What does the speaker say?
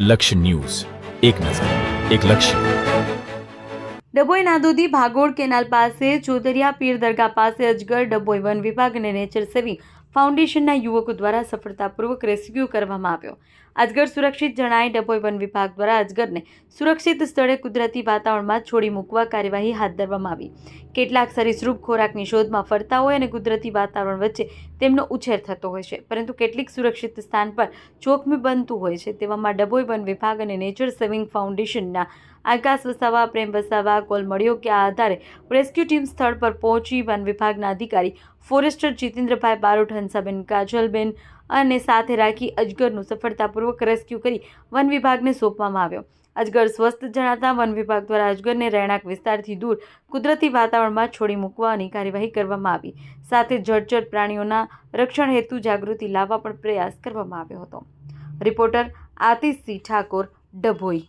લક્ષ્ય ન્યૂઝ, એક નજર, એક લક્ષ્ય. ડભોઈ નાદોદી ભાગોળ કેનાલ પાસે ચોતરિયા પીર દરગાહ પાસે અજગર ડભોઈ વન વિભાગ અને નેચર સેવિંગ ફાઉન્ડેશનના યુવકો દ્વારા સફળતાપૂર્વક રેસ્ક્યુ કરવામાં આવ્યો. અજગર સુરક્ષિત જણાઈ ડભોઈ વન વિભાગ દ્વારા અજગરને સુરક્ષિત સ્થળે કુદરતી વાતાવરણમાં છોડી મૂકવા કાર્યવાહી હાથ ધરવામાં આવી. કેટલાક સરીસૃપ ખોરાકની શોધમાં ફરતા હોય અને કુદરતી વાતાવરણ વચ્ચે તેમનો ઉછેર થતો હોય છે, પરંતુ કેટલીક સુરક્ષિત સ્થાન પર જોખમી બનતું હોય છે. તેવામાં ડભોઈ વન વિભાગ અને નેચર સેવિંગ ફાઉન્ડેશનના આકાશ વસાવા, પ્રેમ વસાવા કોલ મળ્યો કે આ આધારે રેસ્ક્યુ ટીમ સ્થળ પર પહોંચી વન વિભાગના અધિકારી ફોરેસ્ટર જીતેન્દ્રભાઈ બારોટ, હંસાબેન, કાજલબેન અને સાથે રાખી અજગરનું સફળતાપૂર્વક રેસ્ક્યુ કરી વન વિભાગને સોંપવામાં આવ્યો. અજગર સ્વસ્થ જણાતા વન વિભાગ દ્વારા અજગરને રહેણાંક વિસ્તારથી દૂર કુદરતી વાતાવરણમાં છોડી મૂકવાની કાર્યવાહી કરવામાં આવી. સાથે જળચર પ્રાણીઓના રક્ષણ હેતુ જાગૃતિ લાવવા પણ પ્રયાસ કરવામાં આવ્યો હતો. રિપોર્ટર આતિશસિંહ ઠાકોર, ડભોઈ.